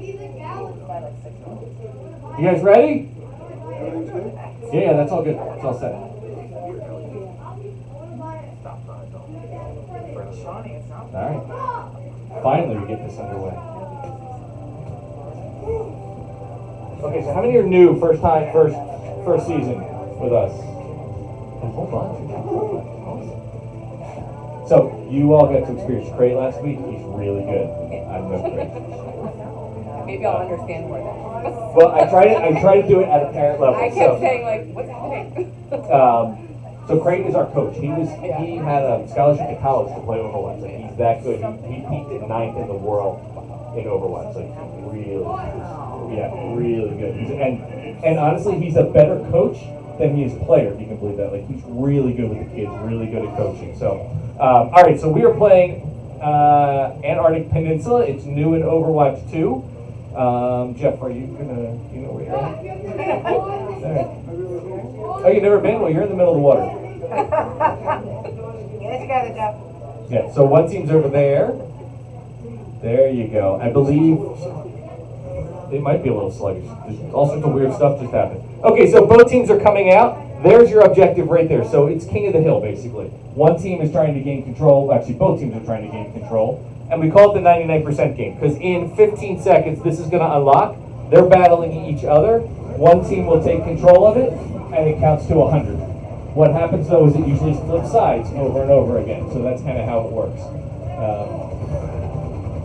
You guys ready? Yeah, that's all good. It's all set. All right. Finally, we get this underway. Okay, so how many are new, first season with us? A whole bunch. Awesome. So you all got to experience Crate last week. He's really good. I'm no Crate. Maybe I'll understand more then. Well, I try to do it at a parent level. I kept saying like, what's happening? So Crate is our coach. He had a scholarship to college to play Overwatch. Like, he's that good. He peaked at 9th in the world in Overwatch. Like really good. And honestly, he's a better coach than he is player. If you can believe that. Like, he's really good with the kids. Really good at coaching. So, all right. So we are playing Antarctic Peninsula. It's new in Overwatch 2. Jeff, are you gonna? You know where you're at? Right. Oh, you've never been? Well, you're in the middle of the water. Get it together, Jeff. Yeah, so one team's over there. There you go. I believe it might be a little sluggish. There's all sorts of weird stuff just happened. Okay, so both teams are coming out. There's your objective right there. So it's king of the hill, basically. One team is trying to gain control. Actually, both teams are trying to gain control. And we call it the 99% game, because in 15 seconds, this is going to unlock. They're battling each other. One team will take control of it, and it counts to 100. What happens, though, is it usually flips sides over and over again. So that's kind of how it works.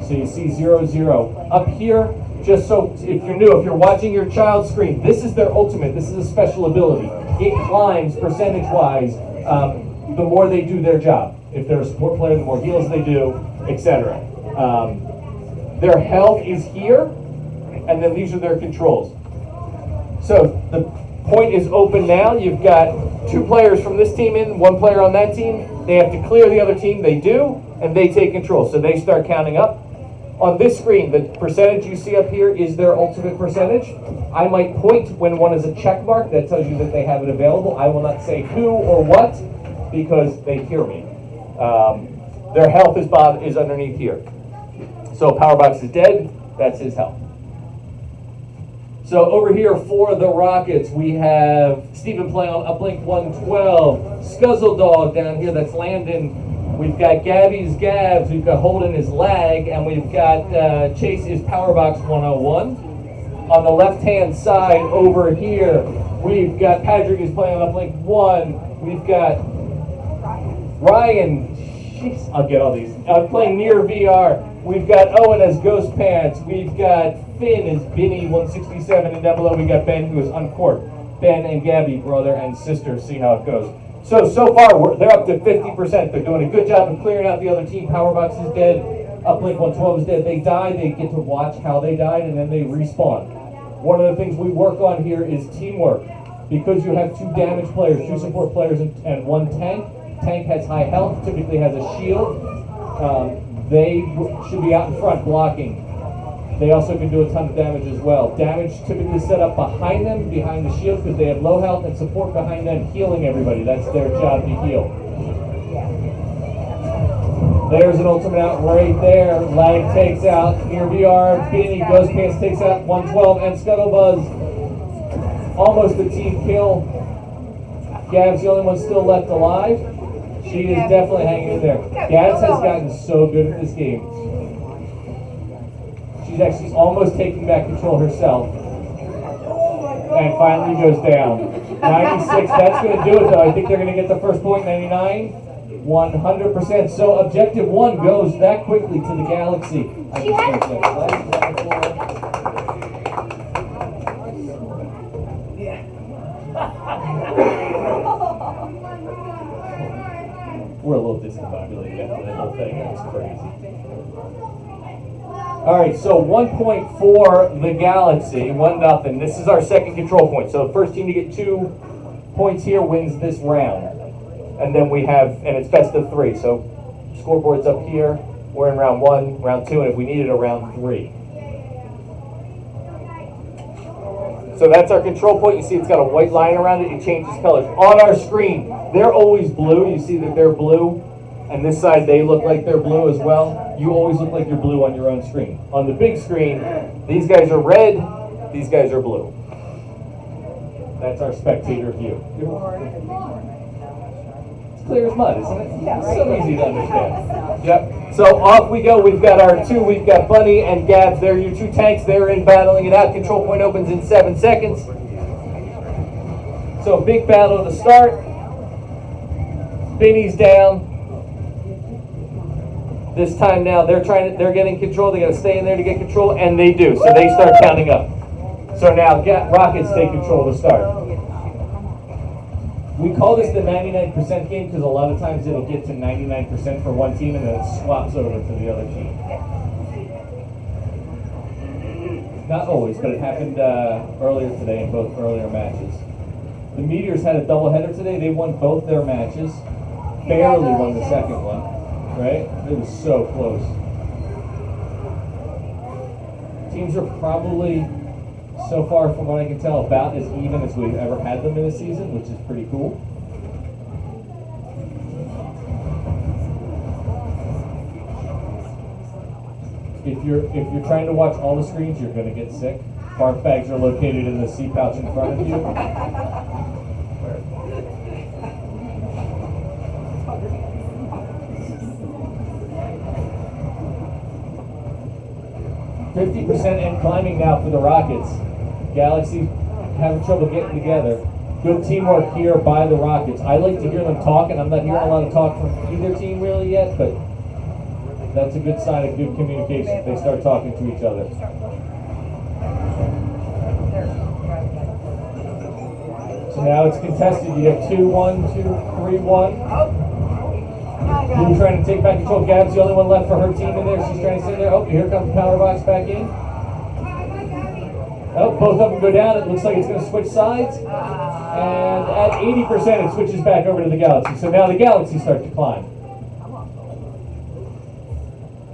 So you see 0-0. Up here, just so if you're new, if you're watching your child's screen, this is their ultimate. This is a special ability. It climbs percentage-wise the more they do their job. If they're a support player, the more heals they do, etc. Their health is here, and then these are their controls. So the point is open now. You've got 2 players from this team in, 1 player on that team. They have to clear the other team. They do, and they take control. So they start counting up. On this screen, the percentage you see up here is their ultimate percentage. I might point when one is a check mark. That tells you that they have it available. I will not say who or what because they hear me. Their health is underneath here. So Powerbox is dead. That's his health. So over here for the Rockets, we have Stephen playing on Uplink 112. Scuzzledog down here, that's Landon. We've got Gabby's Gabs. We've got Holden is Lag. And we've got Chase is Powerbox 101. On the left-hand side over here, we've got Patrick is playing on Uplink 1. We've got Ryan. Jeez, I'll get all these. Playing near VR. We've got Owen as Ghost Pants. We've got Finn as Binny 167, and down below we got Ben who is Uncorked. Ben and Gabby, brother and sister. See how it goes. So far they're up to 50%. They're doing a good job of clearing out the other team. Powerbox is dead. Uplink 112 is dead. They die. They get to watch how they died, and then they respawn. One of the things we work on here is teamwork. Because you have 2 damage players, 2 support players, and 1 tank. Tank has high health, typically has a shield. They should be out in front blocking. They also can do a ton of damage as well. Damage typically set up behind them, behind the shield, because they have low health, and support behind them, healing everybody. That's their job to heal. There's an ultimate out right there. Lag takes out near VR. Binny, Ghost Pants takes out 112, and Scuttlebuzz. Almost a team kill. Gab's the only one still left alive. She is definitely hanging in there. Gabs has gotten so good at this game. She's actually almost taking back control herself. And finally goes down. 96, that's going to do it though. I think they're going to get the first point, 99. 100%. So objective 1 goes that quickly to the Galaxy. We're a little discombobulated after the whole thing. That was crazy. All right, so 1 point for the Galaxy, 1-0. This is our second control point. So the first team to get 2 points here wins this round. And then we have, and it's best of 3. So scoreboard's up here. We're in round 1, round 2, and if we needed a round 3. So that's our control point. You see it's got a white line around it. It changes colors. On our screen, they're always blue. You see that they're blue. and this side they look like they're blue as well. You always look like you're blue on your own screen. On the big screen, these guys are red, these guys are blue. That's our spectator view. It's clear as mud, isn't it? Yeah, right. So easy to understand. Yep. So off we go. We've got our two. We've got Bunny and Gabs. They're your two tanks. They're in battling it out. Control point opens in 7 seconds. So big battle to start. Binny's down. This time now they're getting control. They got to stay in there to get control, and they do. So they start counting up. So now Rockets take control to start. We call this the 99% game because a lot of times it'll get to 99% for one team and then it swaps over to the other team. Not always, but it happened earlier today in both earlier matches. The Meteors had a doubleheader today. They won both their matches. Barely won the second one, right? It was so close. Teams are probably, so far from what I can tell, about as even as we've ever had them in a season, which is pretty cool. If you're trying to watch all the screens, you're going to get sick. Barf bags are located in the seat pouch in front of you. 50% and climbing now for the Rockets. Galaxy having trouble getting together. Good teamwork here by the Rockets. I like to hear them talk, and I'm not hearing a lot of talk from either team really yet, but that's a good sign of good communication if they start talking to each other. So now it's contested. You have 2-1, 2-3-1. Blue trying to take back control. Gab's the only one left for her team in there. She's trying to sit there. Oh, here comes the power box back in. Oh, both of them go down. It looks like it's going to switch sides. And at 80%, it switches back over to the Galaxy. So now the Galaxy start to climb.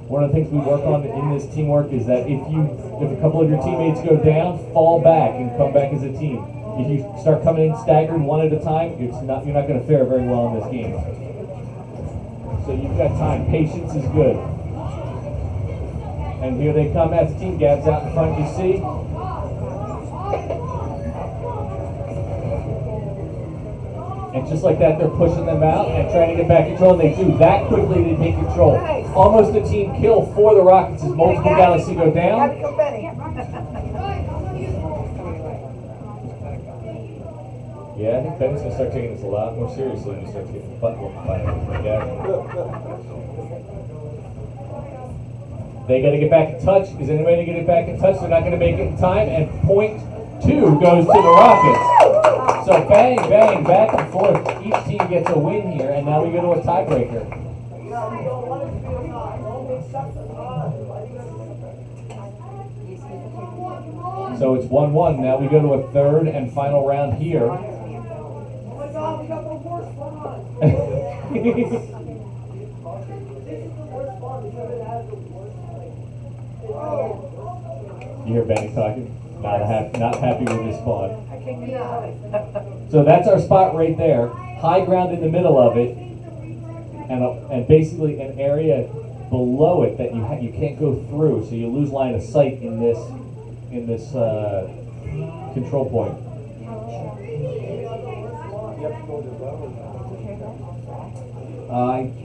One of the things we work on in this teamwork is that if a couple of your teammates go down, fall back and come back as a team. If you start coming in staggered one at a time, you're not going to fare very well in this game. So you've got time. Patience is good. And here they come as a team. Gab's out in front, you see. And just like that, they're pushing them out and trying to get back control. And they do. That quickly, they take control. Almost a team kill for the Rockets as multiple Galaxy go down. Yeah, I think Ben's going to start taking this a lot more seriously when he starts getting the butt whooped by him. Yeah. They got to get back in touch. Is anybody going to get back in touch? They're not going to make it in time. And point 2 goes to the Rockets. So bang, bang, back and forth. Each team gets a win here. And now we go to a tiebreaker. So it's 1-1. Now we go to a third and final round here. We got the worst spot. You hear Benny talking? Not happy with his spawn. So that's our spot right there. High ground in the middle of it, and basically an area below it that you can't go through. So you lose line of sight in this control point.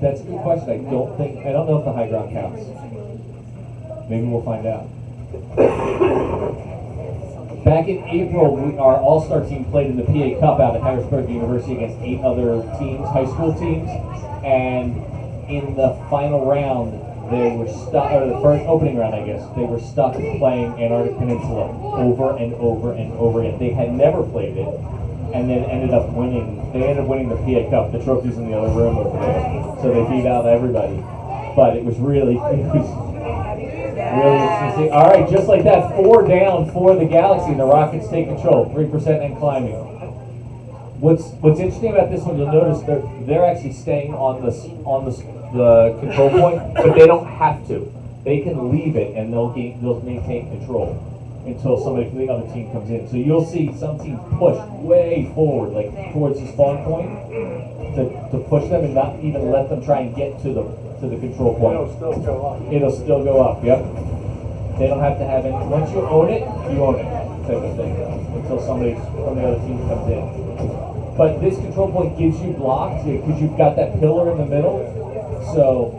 That's a good question. I don't know if the high ground counts. Maybe we'll find out. Back in April, our all-star team played in the PA Cup out at Harrisburg University against 8 other teams, high school teams, and in the final round, they were stuck, or the first opening round, I guess, they were stuck playing Antarctic Peninsula over and over and over again. They had never played it, and then ended up winning. They ended up winning the PA Cup. The trophy's in the other room over there, so they beat out everybody. But it was really interesting. All right, just like that, 4 down for the Galaxy, and the Rockets take control, 3% and climbing. What's interesting about this one, you'll notice they're actually staying on the control point, but they don't have to. They can leave it, and they'll maintain control. until somebody from the other team comes in. So you'll see some teams push way forward, like towards the spawn point, to push them and not even let them try and get to the control point. It'll still go up. It'll still go up. Yep. They don't have to have any. Once you own it, type of thing. Until somebody from the other team comes in. But this control point gives you blocks because you've got that pillar in the middle. So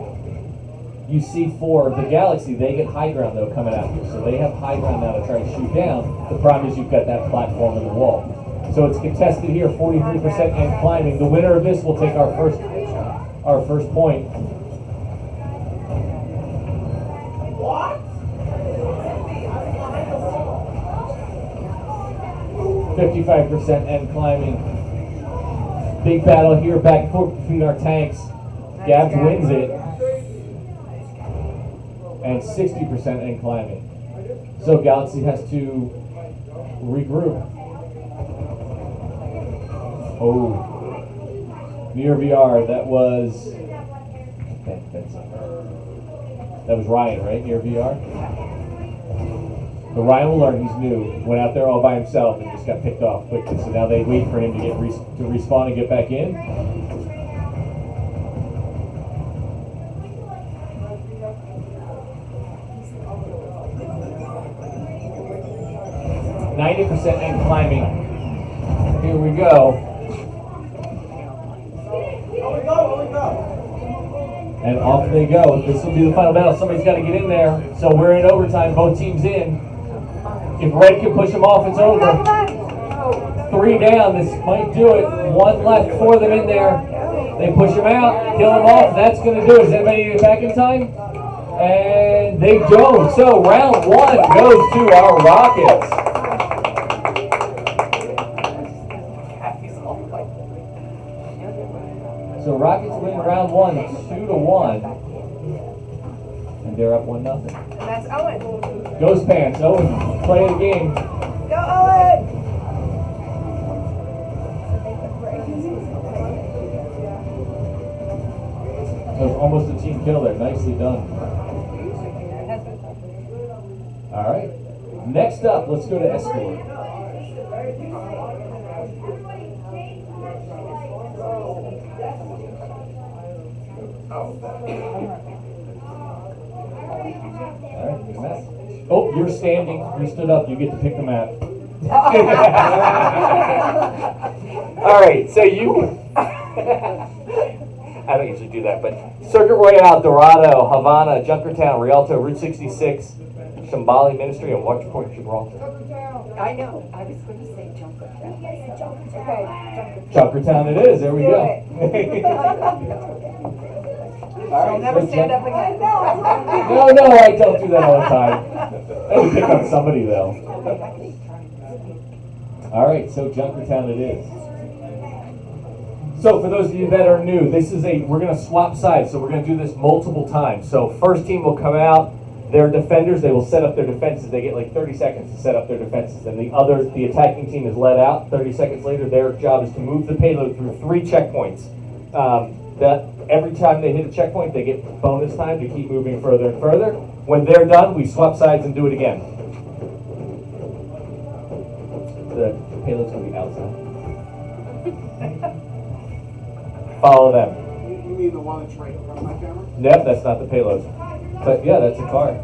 you see for the Galaxy, they get high ground though coming at you. So they have high ground now to try and shoot down. The problem is you've got that platform in the wall. So it's contested here, 43% and climbing. The winner of this will take our first point. What? 55% and climbing. Big battle here, back and forth between our tanks. Gabs wins it. And 60% and climbing. So Galaxy has to regroup. Oh. Near VR, that was Ryan, right? Near VR? But Ryan will learn he's new. Went out there all by himself and just got picked off quickly. So now they wait for him to get to respawn and get back in. %, and climbing. Here we go. And off they go. This will be the final battle. Somebody's got to get in there. So we're in overtime. Both teams in. If Red can push them off, it's over. 3 down. This might do it. 1 left for them in there. They push them out, kill them off. That's going to do it. Is anybody get back in time? And they don't. So round 1 goes to our Rockets. So Rockets win round 1, 2-1, and they're up 1-0. And that's Owen. Ghost Pants, Owen, play the game. Go Owen! That was almost a team kill there. Nicely done. All right. Next up, let's go to Escort. Oh, you're standing. You stood up. You get to pick the map. All right, so you. I don't usually do that, but Circuit Royale, Dorado, Havana, Junkertown, Rialto, Route 66, Shambali Ministry, and Watchpoint, Gibraltar. I know. I was going to say Junkertown. I said Junkertown. Okay, Junkertown it is. There we go. I'll never stand up again. No, I don't do that all the time. I had to pick on somebody, though. All right, so Junkertown it is. So for those of you that are new, we're going to swap sides, so we're going to do this multiple times. So first team will come out, they're defenders, they will set up their defenses. They get like 30 seconds to set up their defenses. And the attacking team is let out. 30 seconds later, their job is to move the payload through 3 checkpoints. That every time they hit a checkpoint, they get bonus time to keep moving further and further. When they're done, we swap sides and do it again. The payload's going to be outside. Follow them. You mean the one that's right in front of my camera? Nope, that's not the payload. But yeah, that's a car.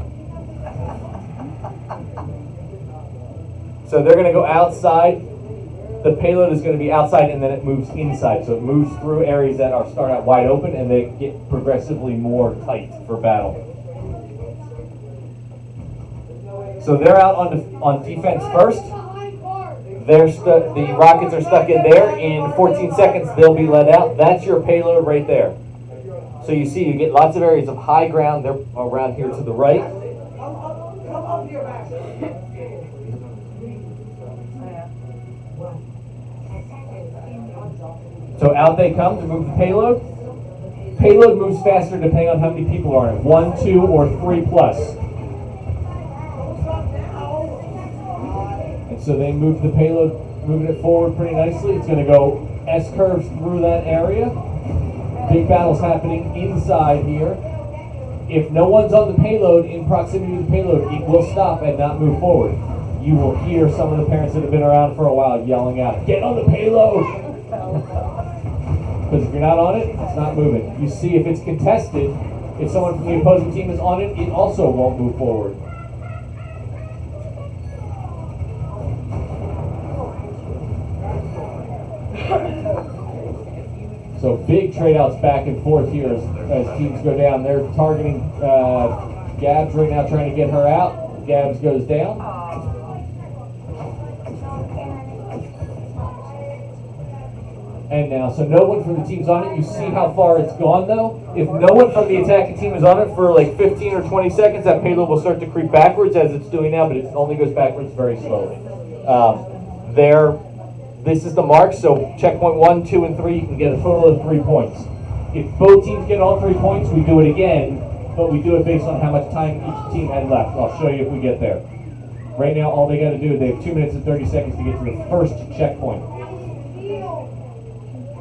So they're going to go outside. The payload is going to be outside, and then it moves inside. So it moves through areas that start out wide open, and they get progressively more tight for battle. So they're out on defense first. The Rockets are stuck in there. In 14 seconds, they'll be let out. That's your payload right there. So you see, you get lots of areas of high ground. They're around here to the right. Come up here, Max. So out they come to move the payload. Payload moves faster depending on how many people are on it. 1, 2, or 3 plus. And so they move the payload, moving it forward pretty nicely. It's going to go S-curves through that area. Big battles happening inside here. If no one's on the payload, in proximity to the payload, it will stop and not move forward. you will hear some of the parents that have been around for a while yelling out, "Get on the payload!" Because if you're not on it, it's not moving. You see if it's contested, if someone from the opposing team is on it, it also won't move forward. So big trade-outs back and forth here as teams go down. They're targeting Gabs right now, trying to get her out. Gabs goes down. And now, so no one from the team's on it. You see how far it's gone, though? If no one from the attacking team is on it for like 15 or 20 seconds, that payload will start to creep backwards as it's doing now, but it only goes backwards very slowly. This is the mark, so checkpoint 1, 2, and 3, you can get a total of 3 points. If both teams get all 3 points, we do it again, but we do it based on how much time each team had left. I'll show you if we get there. Right now, all they got to do is they have 2 minutes and 30 seconds to get to the first checkpoint.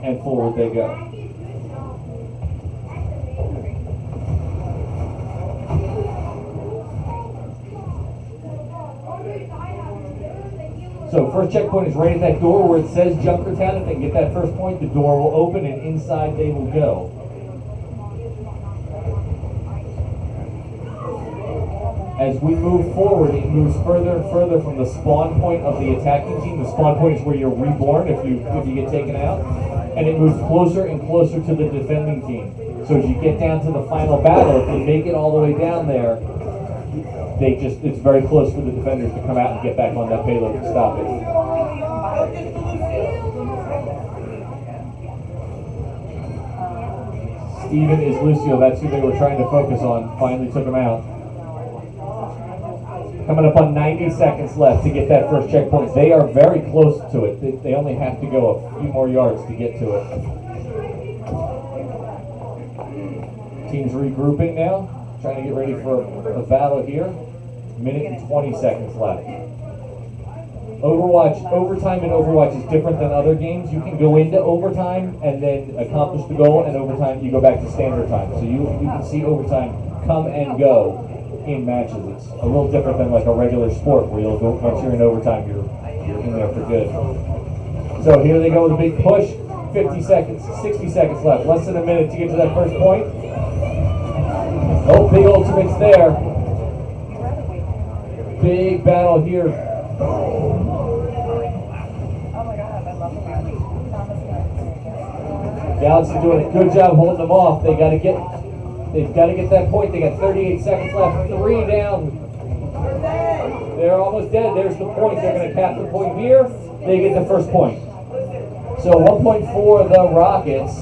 And forward they go. So first checkpoint is right at that door where it says Junkertown. If they can get that first point, the door will open and inside they will go. As we move forward, it moves further and further from the spawn point of the attacking team. The spawn point is where you're reborn if you get taken out. And it moves closer and closer to the defending team. So as you get down to the final battle, if they make it all the way down there, it's very close for the defenders to come out and get back on that payload and stop it. Steven is Lucio, that's who they were trying to focus on, finally took him out. Coming up on 90 seconds left to get that first checkpoint. They are very close to it. They only have to go a few more yards to get to it. Teams regrouping now, trying to get ready for a battle here. Minute and 20 seconds left. Overtime in Overwatch is different than other games. You can go into overtime and then accomplish the goal, and overtime you go back to standard time. So you can see overtime come and go in matches. It's a little different than like a regular sport where you'll go, once you're in overtime, you're in there for good. So here they go with a big push. 50 seconds, 60 seconds left. Less than a minute to get to that first point. Oh, big ultimate's there. Big battle here. Galaxy doing a good job holding them off. They've got to get that point. They got 38 seconds left. 3 down. They're almost dead. There's the point. They're going to cap the point here. They get the first point. So 1 point for the Rockets.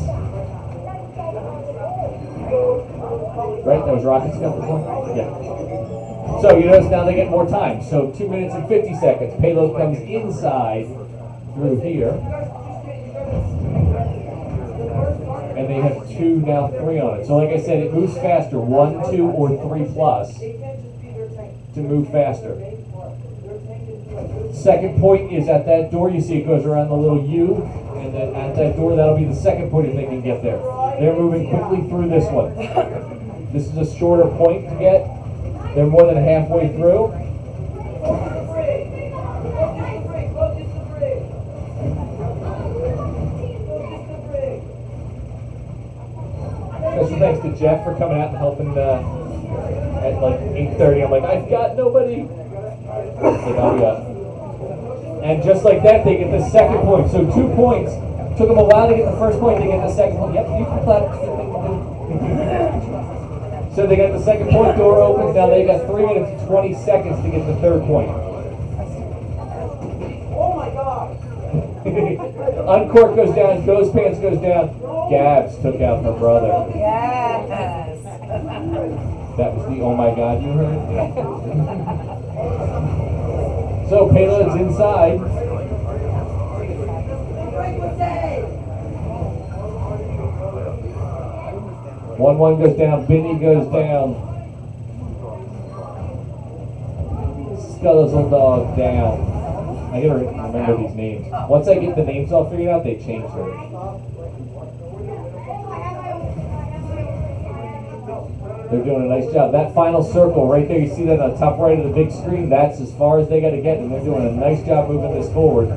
Right? That was Rockets got the point? Yeah. So you notice now they get more time. So 2 minutes and 50 seconds. Payload comes inside through here. And they have 2, now 3 on it. So like I said, it moves faster. 1, 2, or 3 plus to move faster. Second point is at that door. You see it goes around the little U. And then at that door, that'll be the second point if they can get there. They're moving quickly through this one. This is a shorter point to get. They're more than halfway through. Special thanks to Jeff for coming out and helping at like 8:30. I'm like, I've got nobody. Like, oh yeah. And just like that, they get the second point. So 2 points. Took them a while to get the first point. They get the second point. Yep, you can clap. So they got the second point, door opens. Now they got 3 minutes and 20 seconds to get the third point. Oh my God! Uncork goes down, Ghost Pants goes down. Gabs took out her brother. Yes. That was the oh my God you heard? So payload's inside. 1-1 goes down, Benny goes down. Skeletal Dog down. I gotta remember these names. Once I get the names all figured out, they change them. They're doing a nice job. That final circle right there, you see that on the top right of the big screen, that's as far as they got to get, and they're doing a nice job moving this forward.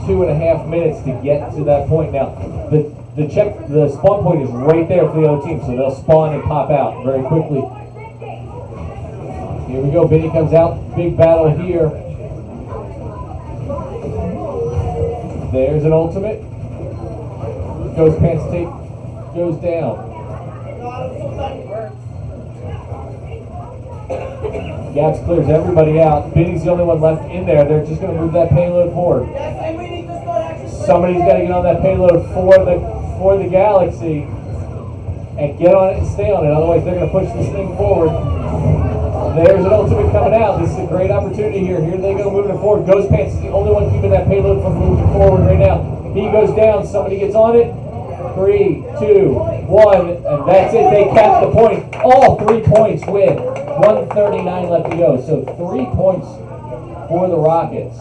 2.5 minutes to get to that point. Now, the spawn point is right there for the other team, so they'll spawn and pop out very quickly. Here we go, Benny comes out, big battle here. There's an ultimate. Ghost Pants take, goes down. Gabs clears everybody out. Benny's the only one left in there. They're just going to move that payload forward. Somebody's got to get on that payload for the Galaxy and get on it and stay on it. Otherwise, they're going to push this thing forward. There's an ultimate coming out. This is a great opportunity here. Here they go moving it forward. Ghost Pants is the only one keeping that payload from moving forward right now. He goes down. Somebody gets on it. 3, 2, 1, and that's it. They cap the point. All 3 points with 1:39 left to go. So 3 points for the Rockets.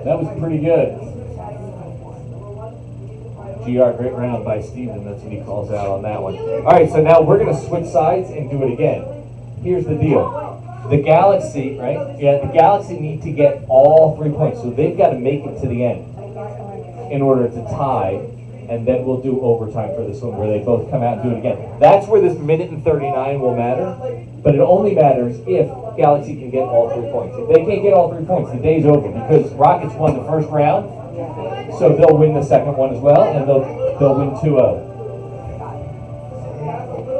That was pretty good. GR, great round by Steven. That's what he calls out on that one. All right, so now we're going to switch sides and do it again. Here's the deal. The Galaxy, right? Yeah, the Galaxy need to get all 3 points. So they've got to make it to the end in order to tie, and then we'll do overtime for this one where they both come out and do it again. That's where this 1:39 will matter, but it only matters if Galaxy can get all 3 points. If they can't get all 3 points, the day's over because Rockets won the first round, so they'll win the second one as well, and they'll win 2-0.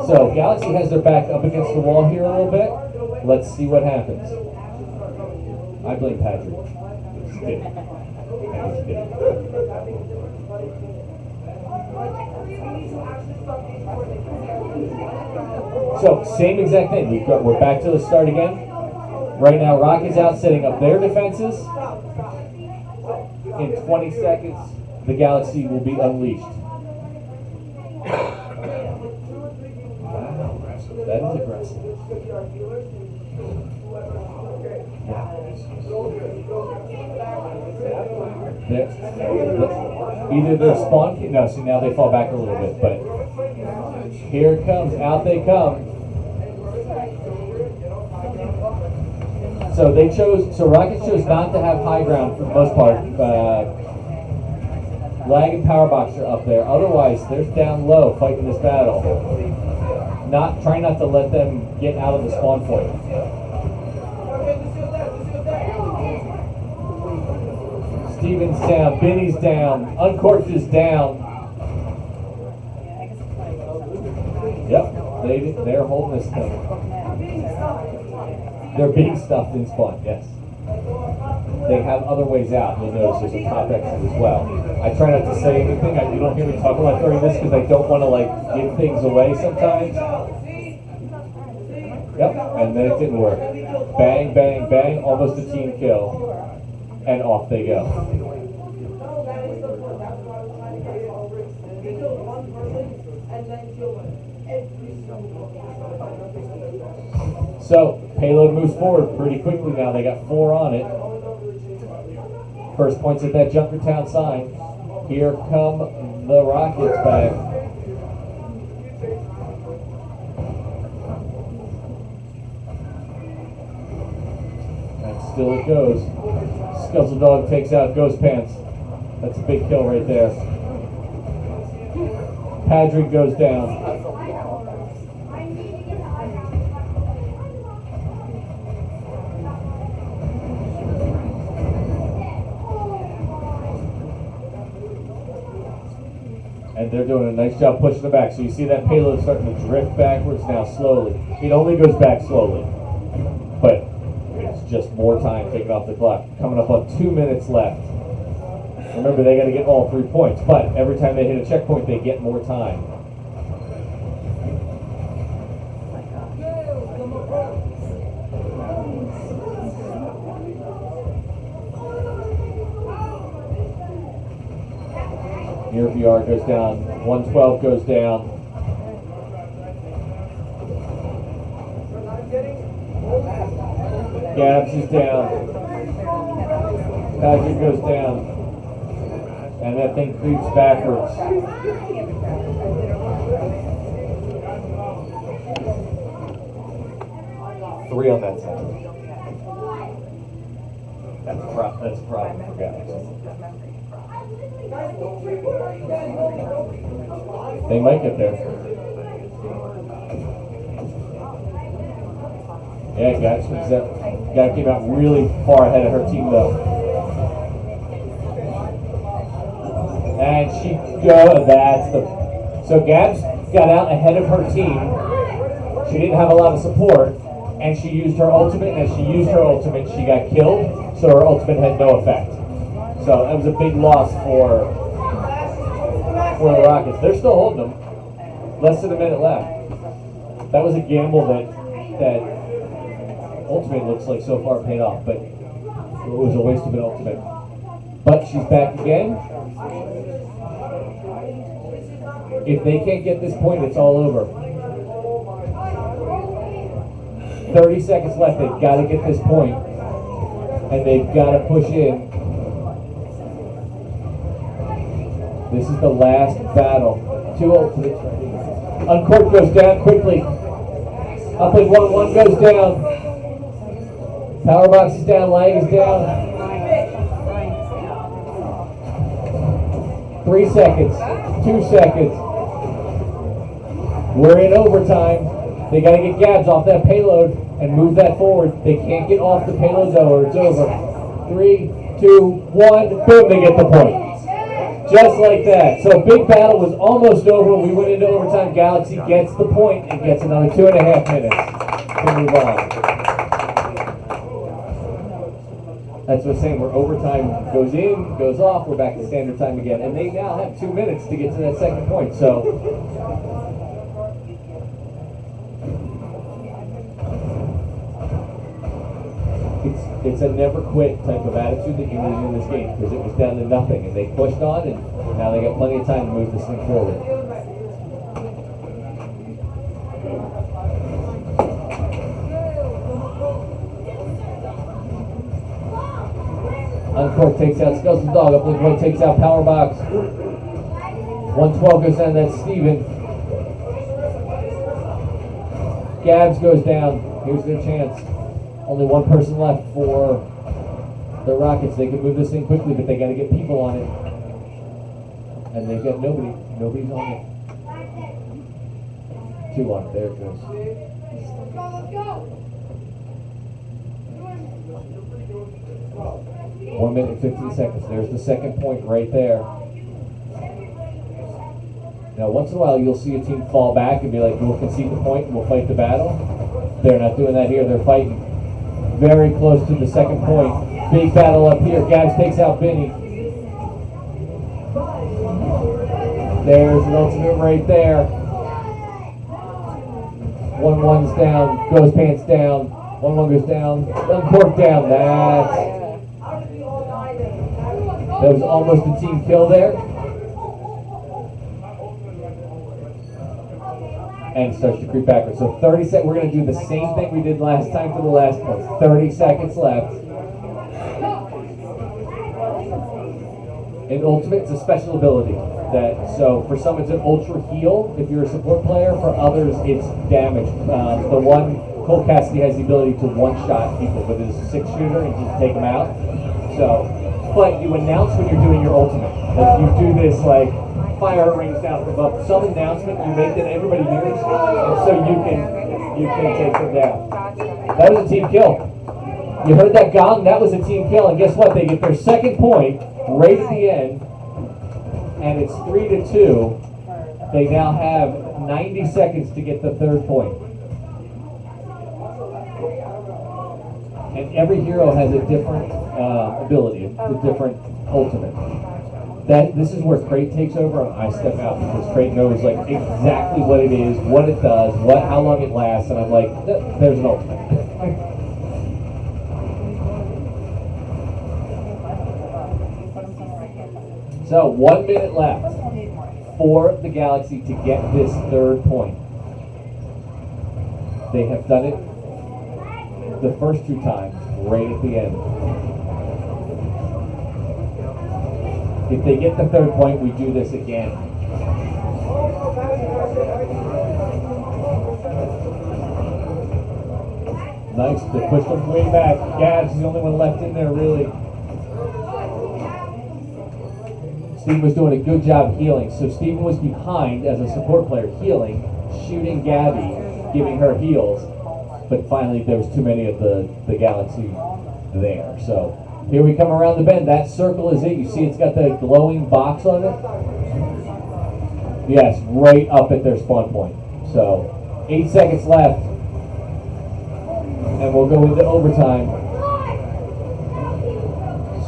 So Galaxy has their back up against the wall here a little bit. Let's see what happens. I blame Patrick. Just kidding. Just kidding. So, same exact thing. We're back to the start again. Right now, Rockets out setting up their defenses. In 20 seconds, the Galaxy will be unleashed. Wow, that is aggressive. Either their spawn, no, see now they fall back a little bit, but here it comes, out they come. So Rockets chose not to have high ground for the most part. Lag and Power Box are up there. Otherwise, they're down low fighting this battle. Trying not to let them get out of the spawn point. Steven's down, Benny's down, Uncorked is down. Yep, they're holding this thing. They're being stuffed in spawn, yes. They have other ways out. You'll notice there's a top exit as well. I try not to say anything. You don't hear me talk about during this because I don't want to give things away sometimes. Yep, and then it didn't work. Bang, bang, bang, almost a team kill. And off they go. So, payload moves forward pretty quickly now. They got 4 on it. First points at that Junkertown sign. Here come the Rockets back. And still it goes. Scuzzle Dog takes out Ghost Pants. That's a big kill right there. Patrick goes down. And they're doing a nice job pushing it back. So you see that payload starting to drift backwards now slowly. It only goes back slowly. But it's just more time taken off the clock. Coming up on 2 minutes left. Remember, they got to get all 3 points. But every time they hit a checkpoint, they get more time. Near VR goes down. 112 goes down. Gabs is down. Patrick goes down. And that thing creeps backwards. 3 on that side. That's a problem for Galaxy. They might get there. Yeah, Galaxy came out really far ahead of her team though. And so Gabs got out ahead of her team. She didn't have a lot of support, and she used her ultimate, and as she used her ultimate, she got killed, so her ultimate had no effect. So that was a big loss for the Rockets. They're still holding them. Less than a minute left. That was a gamble that ultimate looks like so far paid off, but it was a waste of an ultimate. But she's back again. If they can't get this point, it's all over. 30 seconds left. They've got to get this point, and they've got to push in. This is the last battle. 2 ultimates. Uncork goes down quickly. Uplink 1-1 goes down. Powerbox is down. Lag is down. 3 seconds. 2 seconds. We're in overtime. They got to get Gabs off that payload and move that forward. They can't get off the payload though, or it's over. 3, 2, 1. Boom, they get the point. Just like that. So big battle was almost over. We went into overtime. Galaxy gets the point and gets another 2.5 minutes to move on. That's what I'm saying. Where overtime goes in, goes off, we're back to standard time again. And they now have 2 minutes to get to that second point. So it's a never quit type of attitude that you need in this game, because it was down to nothing and they pushed on, and now they got plenty of time to move this thing forward. Uncork takes out Skulls and Dog. Uplink 1 takes out Powerbox. 112 goes down. That's Steven. Gabs goes down. Here's their chance. Only one person left for the Rockets. They can move this thing quickly, but they got to get people on it. And they've got nobody. Nobody's on it. 2 on it. There it goes. Let's go. 1 minute and 15 seconds. There's the second point right there. Now, once in a while, you'll see a team fall back and be like, we'll concede the point and we'll fight the battle. They're not doing that here. They're fighting very close to the second point. Big battle up here. Gabs takes out Benny. There's an ultimate right there. 1-1's down. Goes pants down. 1-1 goes down. Uncork down. That was almost a team kill there. And starts to creep backwards. So 30 seconds. We're going to do the same thing we did last time for the last point. 30 seconds left. And ultimate is a special ability. So for some it's an ultra heal if you're a support player. For others it's damage. The one, Cole Cassidy has the ability to one-shot people with his 6-shooter and just take them out. So, but you announce when you're doing your ultimate. Like you do this like fire rings down from above. Some announcement you make that everybody hears, and so you can take them down. That was a team kill. You heard that gong? That was a team kill, and guess what? They get their second point right at the end, and it's 3-2. They now have 90 seconds to get the third point. And every hero has a different ability, a different ultimate. This is where Crate takes over and I step out, because Crate knows like exactly what it is, what it does, how long it lasts, and I'm like, there's an ultimate. So 1 minute left for the Galaxy to get this third point. They have done it the first 2 times right at the end. If they get the third point, we do this again. Nice. They pushed him way back. Gab's the only one left in there, really. Steven was doing a good job healing. So Steven was behind as a support player, healing, shooting Gabby, giving her heals. But finally, there was too many of the Galaxy there. So here we come around the bend. That circle is it. You see it's got the glowing box on it? Yes, right up at their spawn point. So 8 seconds left. And we'll go into overtime.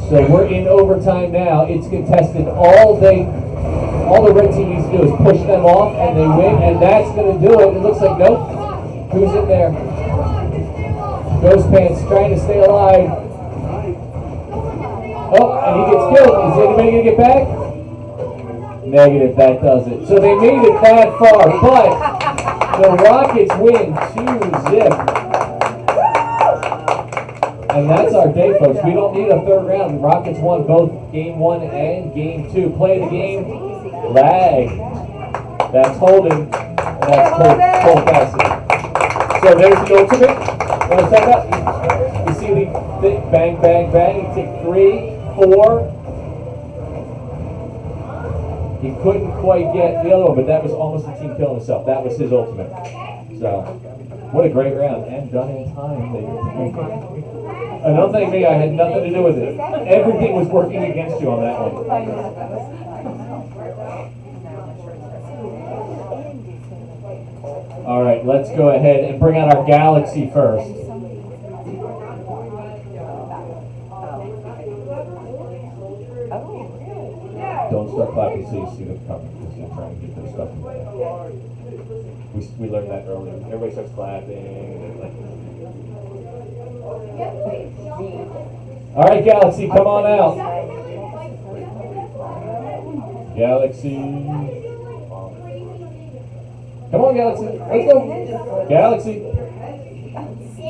So we're in overtime now. It's contested all day. All the red team needs to do is push them off and they win, and that's going to do it. It looks like, nope. Who's in there? Ghost Pants trying to stay alive. Oh, and he gets killed. Is anybody going to get back? Negative, that does it. So they made it that far, but the Rockets win 2-0. And that's our day, folks. We don't need a third round. The Rockets won both Game 1 and Game 2. Play the game. Lag. That's holding. And that's full passing. So there's the ultimate. Want to set up? You see the bang, bang, bang. You take 3, 4. He couldn't quite get the other one, but that was almost the team killing himself. That was his ultimate. So, what a great round. And done in time. And don't thank me, I had nothing to do with it. Everything was working against you on that one. All right, let's go ahead and bring out our Galaxy first. Don't start clapping so you see them coming, because you're trying to get their stuff in there. We learned that earlier. Everybody starts clapping. All right, Galaxy, come on out. Galaxy. Come on, Galaxy. Let's go. Galaxy.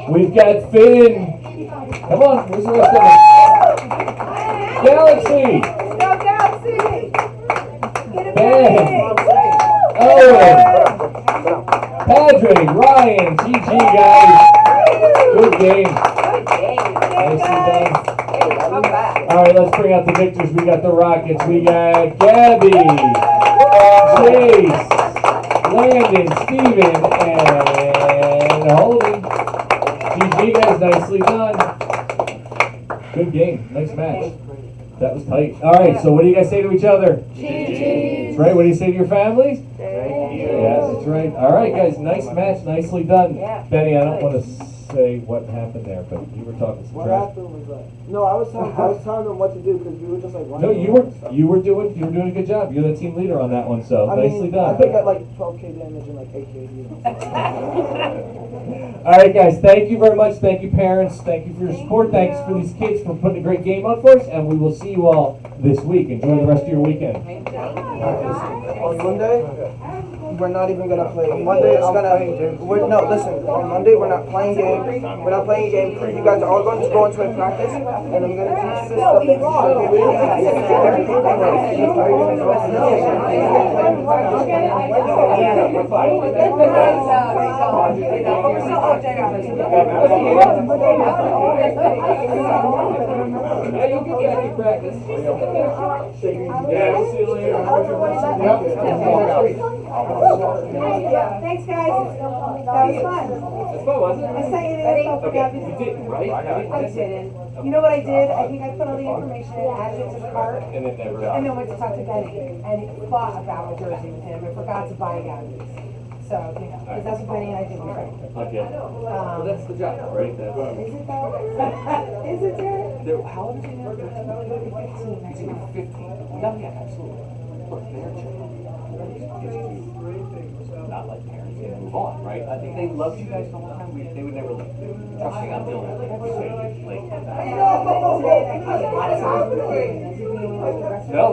We've got Finn. Come on. Where's the rest of them? Galaxy. Go Galaxy! Ben. Owen. Patrick. Ryan. GG, guys. Good game. Nicely done. All right, let's bring out the victors. We got the Rockets. We got Gabby, Chase, Landon, Steven, and Holden. GG, guys. Nicely done. Good game. Nice match. That was tight. All right, so what do you guys say to each other? GG. That's right. What do you say to your families? Thank you. Yeah, that's right. All right, guys. Nice match. Nicely done. Yeah. Benny, I don't want to say what happened there, but you were talking some What trash. happened was like, no, I was telling them what to do because we were just like. No, you were doing a good job. You're the team leader on that one, so nicely done. I think I got like 12K damage and like 8K. All right, guys. Thank you very much. Thank you, parents. Thank you for your support. Thanks for these kids for putting a great game on for us, and we will see you all this week. Enjoy the rest of your weekend. On Monday, we're not even gonna play. Monday it's gonna. Listen. On Monday we're not playing games. We're not playing a game. You guys are all going to go into a practice, and I'm gonna teach you this stuff that you Yeah, you can get any practice. Yeah, we'll see you later. Thanks, guys. That was fun. That's fun, wasn't it? I sent you the info for Okay, Gabby's. you didn't, right? I didn't. You know what I did? I think I put all the information in, added it to the cart, And then never. and then went to talk to Benny, and thought about a jersey with him, and forgot to buy Gabby's. So, you know, because that's what Benny and I did before. Okay. Well, that's the job, right? Is it though? Is it, Jared? How old is he now? 15 next month. 15. Yeah, absolutely. Look, their job is to not like parents and move on, right? I think they loved you guys the whole time. They would never leave. Trust me, I'm dealing with it. Like, no.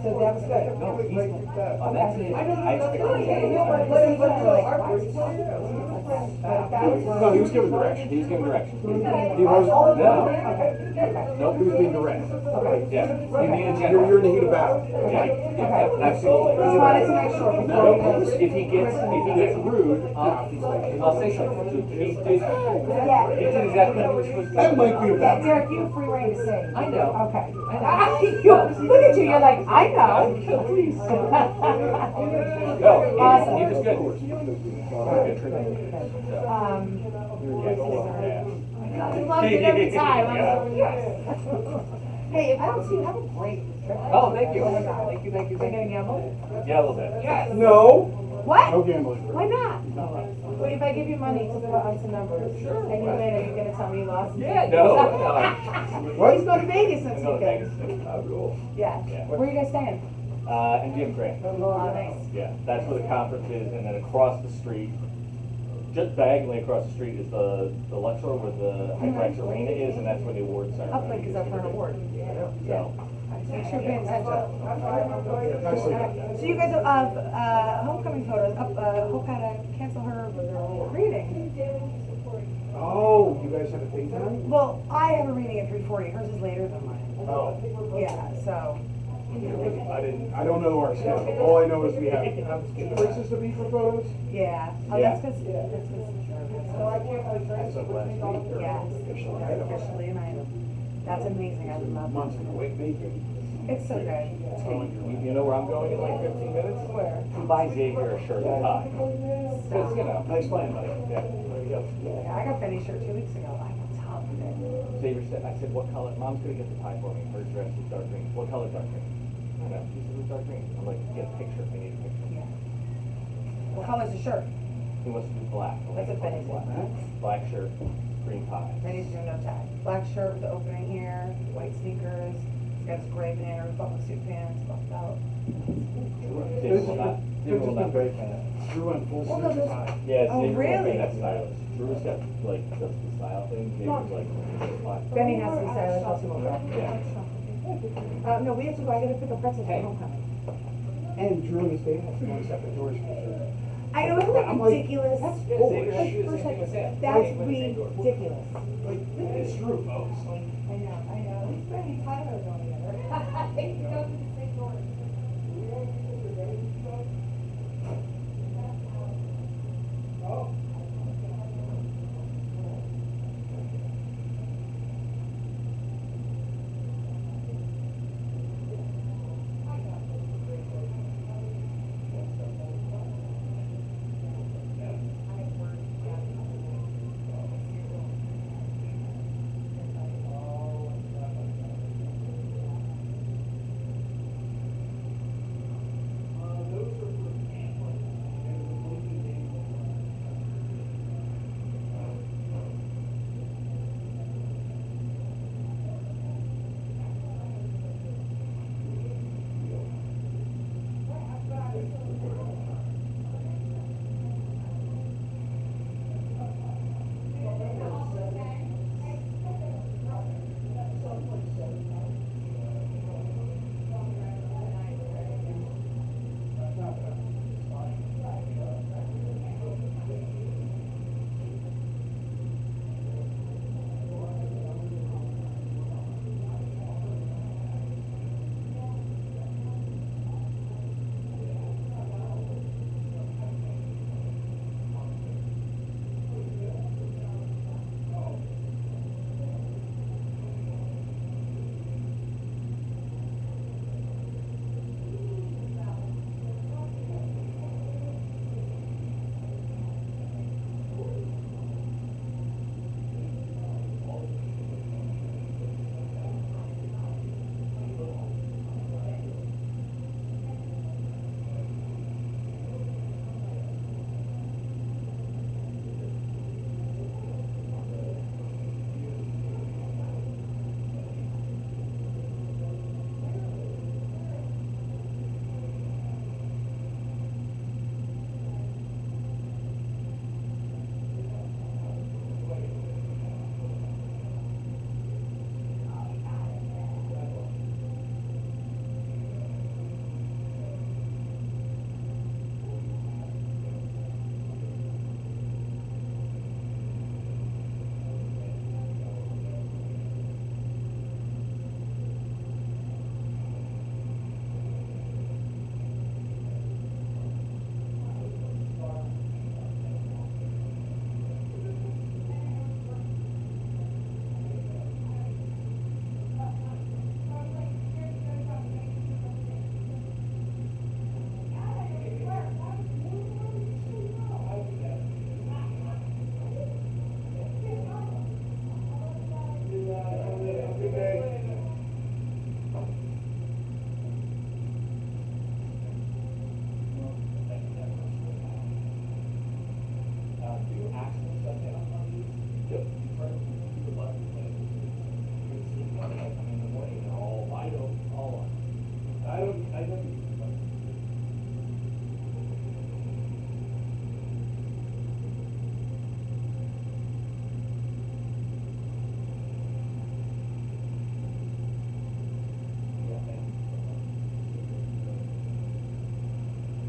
So that was good. No, he's Oh, that's it. I expect No, he was giving direction. He was giving directions. He was. No. Nope, he was being direct. Yeah. You need a You're general. in the heat of battle. Yeah, absolutely. Just wanted to make sure before we No, leave. if he gets rude, I'll say something. He did exactly what he was supposed to do. That might be a bad. Derek, you have free reign to say. I know. Okay. I Look at you, you're like, I know. No, Awesome. he was good. Loved it every time. I was like, hey, if I don't see you, have a great trip. Oh, thank you. Thank you, thank you, Are you thank gonna you. gamble? Yeah, a little bit. No. What? No gambling. Why not? What if I give you money to put on some numbers? Sure. And you win, are you gonna tell me you lost? Yeah, no. What? He's going to Vegas next No, weekend. thanks. Cool. Yeah. Yeah. Where are you guys staying? And Jim Grant. Oh, nice. Yeah, that's where the conference is, and then across the street, just diagonally across the street is the Luxor where the HyperX Arena is, and that's where the award ceremony Uplink is up for an award. So, Make sure you're paying attention. Nicely done. So you guys have homecoming photos. Hope had to cancel her reading. Oh, you guys had a date time? Well, I have a reading at 3:40. Hers is later than mine. Oh. Yeah, so. I don't know our schedule. All I know is we have places to be for photos. Yeah. Oh, Yeah. that's good. That's good. As of last week, or Yes. official item. Officially an item. That's amazing. I love Months it. in the wait, maybe. It's so good. you know where I'm going in like 15 minutes? Where? To buy Xavier a shirt and tie. Because, you know, Nice plan, buddy. yeah, there you go. Yeah, I got Benny's shirt 2 weeks ago. I can top of it. Xavier said, I said, what color? Mom's gonna get the tie for me. Her dress is dark green. What color dark green? I don't know. She said it was dark green. I'm like, get a picture. I need a picture. Yeah. What color's the shirt? He wants to do black. That's what Benny's Black. Black shirt, green tie. Benny's doing no tie. Black shirt with the opening here, white sneakers. He's got his gray banner, Republic suit pants, buff belt. Xavier will not. Xavier will not break that. Drew went full Well, no, suit those- tie. Yeah, Oh, Xavier won't really? be that stylish. Drew's got like just the style thing. Xavier's like, fine. Benny has to be stylish also. Yeah. No, we have to go. I gotta pick up pretzels for Hey. homecoming. And Drew and his date have to go separate doors for sure. I know, isn't that I'm like, ridiculous? that's Yeah, foolish. Xavier should do the same thing with Sam. That's ridiculous. Like, it's Drew, folks. Like, I know. He's Benny Tyler going together.